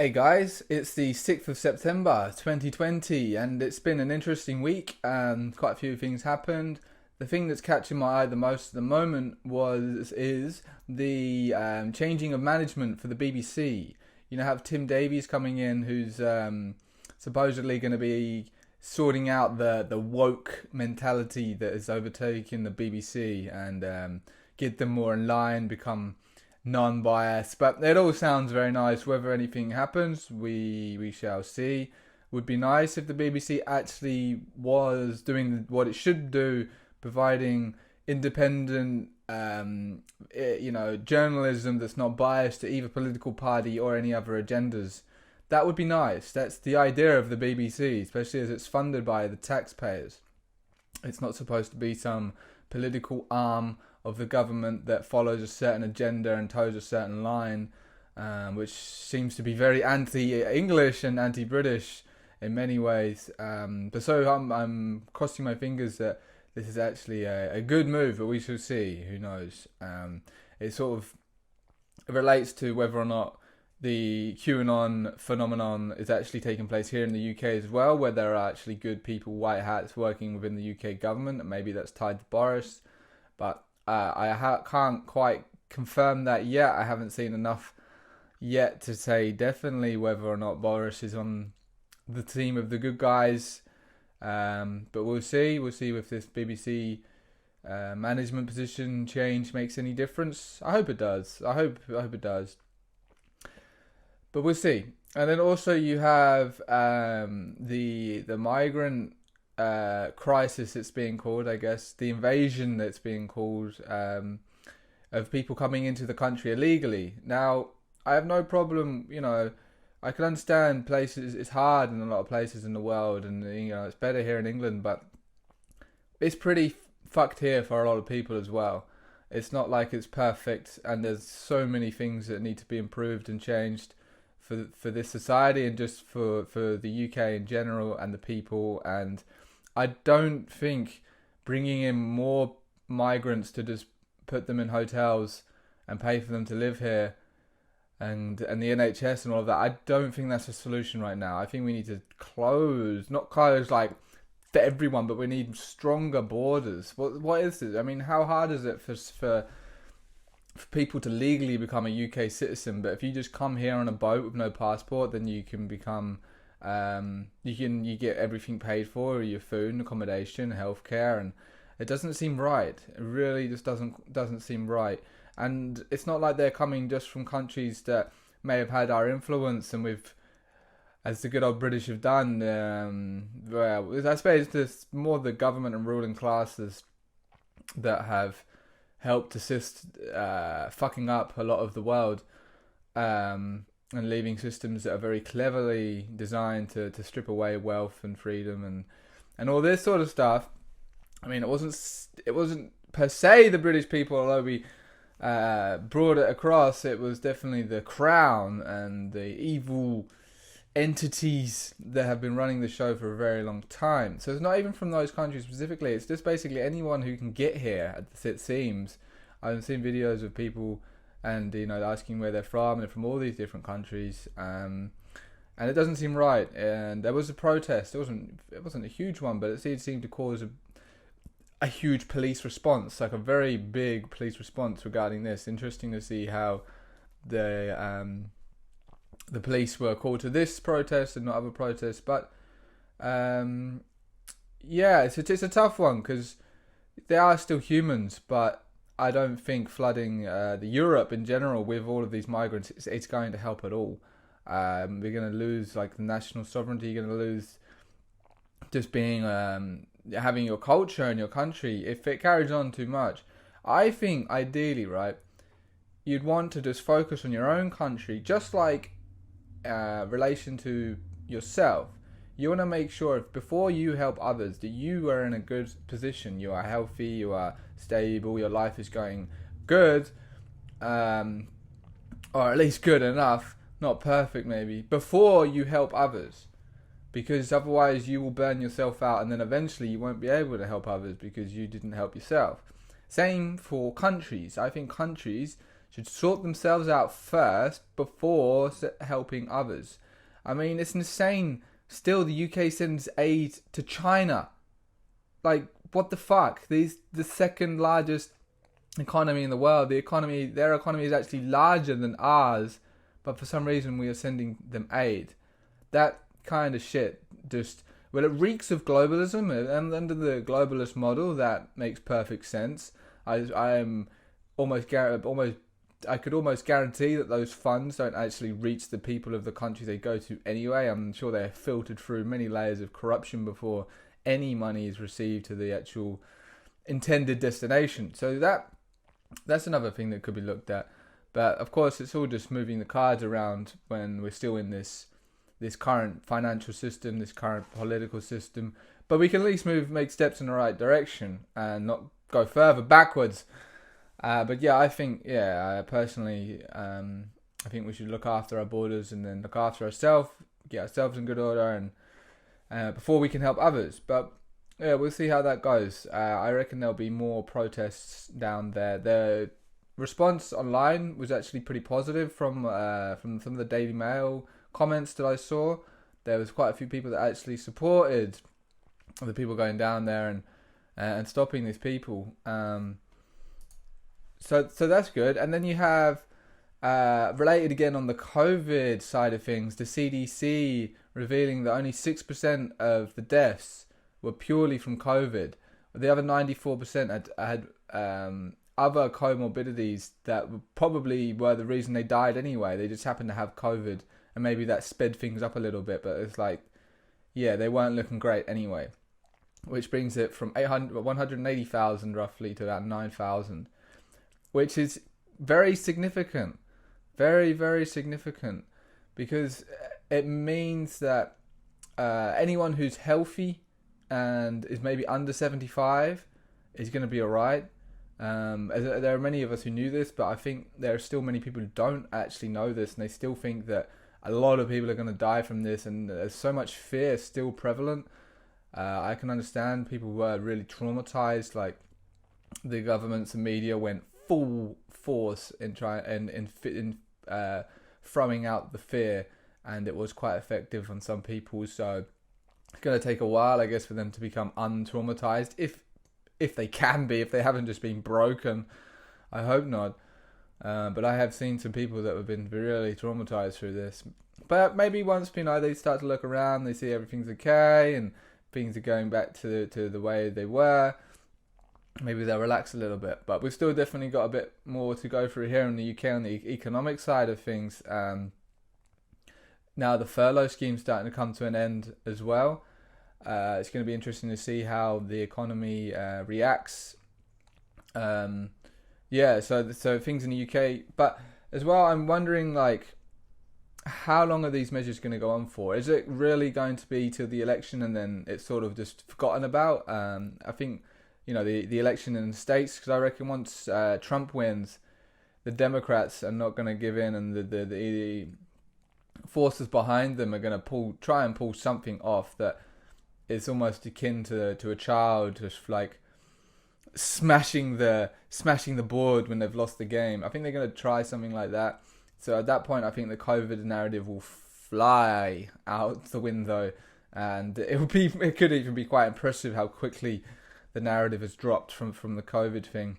Hey guys, it's the 6th of September 2020 and it's been an interesting week. Quite a few things happened. The thing that's catching my eye the most at the moment is the changing of management for the BBC. You know, have Tim Davies coming in, who's supposedly going to be sorting out the woke mentality that is overtaking the BBC and get them more in line, become non-biased. But it all sounds very nice. Whether anything happens, we shall see. Would be nice if the BBC actually was doing what it should do, providing independent, journalism that's not biased to either political party or any other agendas. That would be nice. That's the idea of the BBC, especially as it's funded by the taxpayers. It's not supposed to be some political arm of the government that follows a certain agenda and toes a certain line, which seems to be very anti-English and anti-British in many ways. I'm crossing my fingers that this is actually a good move, but we shall see. Who knows? It sort of relates to whether or not the QAnon phenomenon is actually taking place here in the UK as well, where there are actually good people, white hats, working within the UK government, and maybe that's tied to Boris. But I can't quite confirm that yet. I haven't seen enough yet to say definitely whether or not Boris is on the team of the good guys. But we'll see. We'll see if this BBC management position change makes any difference. I hope it does. I hope it does. But we'll see. And then also you have the migrant crisis, it's being called, I guess, the invasion that's being called, of people coming into the country illegally. Now, I have no problem, I can understand places, it's hard in a lot of places in the world, and it's better here in England, but it's pretty fucked here for a lot of people as well. It's not like it's perfect, and there's so many things that need to be improved and changed for this society and just for the UK in general and the people. And I don't think bringing in more migrants to just put them in hotels and pay for them to live here and the NHS and all of that, I don't think that's a solution right now. I think we need to not close like for everyone, but we need stronger borders. What is this? I mean, how hard is it for people to legally become a UK citizen? But if you just come here on a boat with no passport, then you can become you get everything paid for, your food and accommodation, healthcare, and it doesn't seem right. It really just doesn't seem right. And it's not like they're coming just from countries that may have had our influence, and we've, as the good old British have done. Well, I suppose there's more the government and ruling classes that have helped assist fucking up a lot of the world. And leaving systems that are very cleverly designed to strip away wealth and freedom and all this sort of stuff. I mean, it wasn't per se the British people, although we brought it across. It was definitely the Crown and the evil entities that have been running the show for a very long time. So it's not even from those countries specifically. It's just basically anyone who can get here, it seems. I've seen videos of people and asking where they're from. They're from all these different countries, and it doesn't seem right. And there was a protest. It wasn't a huge one, but it seemed to cause a huge police response, like a very big police response regarding this. Interesting to see how the police were called to this protest and not other protests. But it's a tough one because they are still humans, but I don't think flooding the Europe in general with all of these migrants, it's going to help at all. We're going to lose like the national sovereignty. You're going to lose just being having your culture and your country if it carries on too much. I think ideally, right, you'd want to just focus on your own country, just like relation to yourself. You want to make sure before you help others that you are in a good position, you are healthy, you are stable, your life is going good, or at least good enough, not perfect maybe, before you help others. Because otherwise you will burn yourself out, and then eventually you won't be able to help others because you didn't help yourself. Same for countries. I think countries should sort themselves out first before helping others. I mean, it's insane. Still, the UK sends aid to China. Like, what the fuck? The second largest economy in the world. Their economy is actually larger than ours, but for some reason we are sending them aid. That kind of shit just, well, it reeks of globalism, and under the globalist model, that makes perfect sense. I could almost guarantee that those funds don't actually reach the people of the country they go to anyway. I'm sure they're filtered through many layers of corruption before any money is received to the actual intended destination. So that's another thing that could be looked at. But of course, it's all just moving the cards around when we're still in this current financial system, this current political system. But we can at least make steps in the right direction and not go further backwards. But yeah, I personally, I think we should look after our borders and then look after ourselves, get ourselves in good order, and before we can help others. But yeah, we'll see how that goes. I reckon there'll be more protests down there. The response online was actually pretty positive from some of the Daily Mail comments that I saw. There was quite a few people that actually supported the people going down there and stopping these people. So that's good. And then you have related again on the COVID side of things, the CDC revealing that only 6% of the deaths were purely from COVID. The other 94% had other comorbidities that probably were the reason they died anyway. They just happened to have COVID, and maybe that sped things up a little bit. But it's like, yeah, they weren't looking great anyway. Which brings it from 180,000 roughly to about 9,000. Which is very significant. Very, very significant. Because it means that anyone who's healthy and is maybe under 75 is going to be alright. There are many of us who knew this, but I think there are still many people who don't actually know this, and they still think that a lot of people are going to die from this, and there's so much fear still prevalent. I can understand people were really traumatized, like the governments and media went full force in throwing out the fear, and it was quite effective on some people. So it's going to take a while, I guess, for them to become untraumatized, if they can be, if they haven't just been broken. I hope not. But I have seen some people that have been really traumatized through this. But maybe once they start to look around, they see everything's okay and things are going back to the way they were, maybe they'll relax a little bit. But we've still definitely got a bit more to go through here in the UK on the economic side of things. Now the furlough scheme's starting to come to an end as well. It's going to be interesting to see how the economy reacts. So things in the UK, but as well, I'm wondering, like, how long are these measures going to go on for? Is it really going to be till the election and then it's sort of just forgotten about? I think, the election in the States, because I reckon once Trump wins, the Democrats are not going to give in, and the forces behind them are going to try and pull something off that is almost akin to a child just like smashing the board when they've lost the game. I think they're going to try something like that. So at that point, I think the COVID narrative will fly out the window, and it could even be quite impressive how quickly the narrative has dropped from the COVID thing.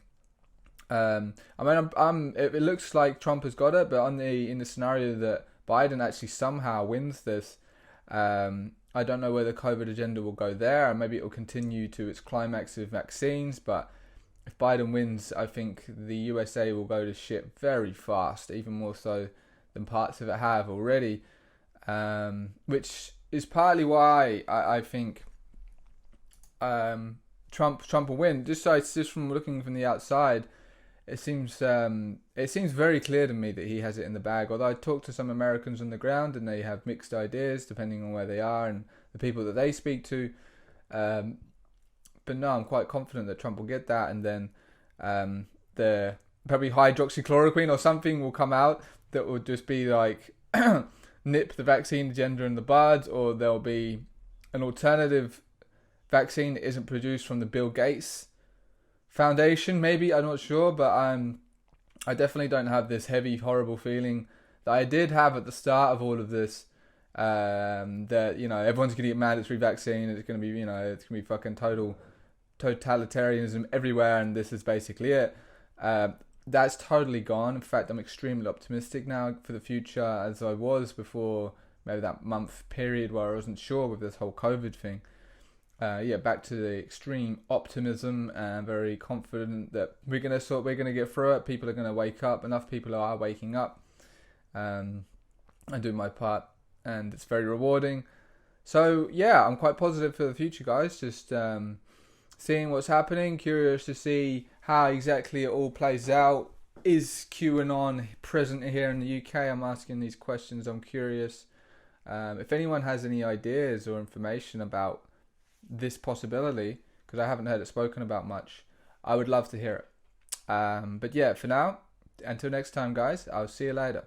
It looks like Trump has got it, but in the scenario that Biden actually somehow wins this, I don't know where the COVID agenda will go there, and maybe it will continue to its climax of vaccines. But if Biden wins, I think the USA will go to shit very fast, even more so than parts of it have already, which is partly why I think Trump will win. Just from looking from the outside, it seems very clear to me that he has it in the bag. Although I talked to some Americans on the ground and they have mixed ideas depending on where they are and the people that they speak to. But no, I'm quite confident that Trump will get that, and then the probably hydroxychloroquine or something will come out that will just be like nip the vaccine agenda in the bud, or there'll be an alternative vaccine that isn't produced from the Bill Gates Foundation, maybe, I'm not sure, but I definitely don't have this heavy, horrible feeling that I did have at the start of all of this. That everyone's gonna get mandatory vaccine. It's gonna be it's gonna be fucking total totalitarianism everywhere, and this is basically it. That's totally gone. In fact, I'm extremely optimistic now for the future, as I was before. Maybe that month period where I wasn't sure with this whole COVID thing. Back to the extreme optimism, and very confident that we're gonna get through it. People are gonna wake up. Enough people are waking up. I do my part, and it's very rewarding. So yeah, I'm quite positive for the future, guys. Just seeing what's happening. Curious to see how exactly it all plays out. Is QAnon present here in the UK? I'm asking these questions. I'm curious. If anyone has any ideas or information about this possibility, because I haven't heard it spoken about much, I would love to hear it. But yeah, for now, until next time, guys, I'll see you later.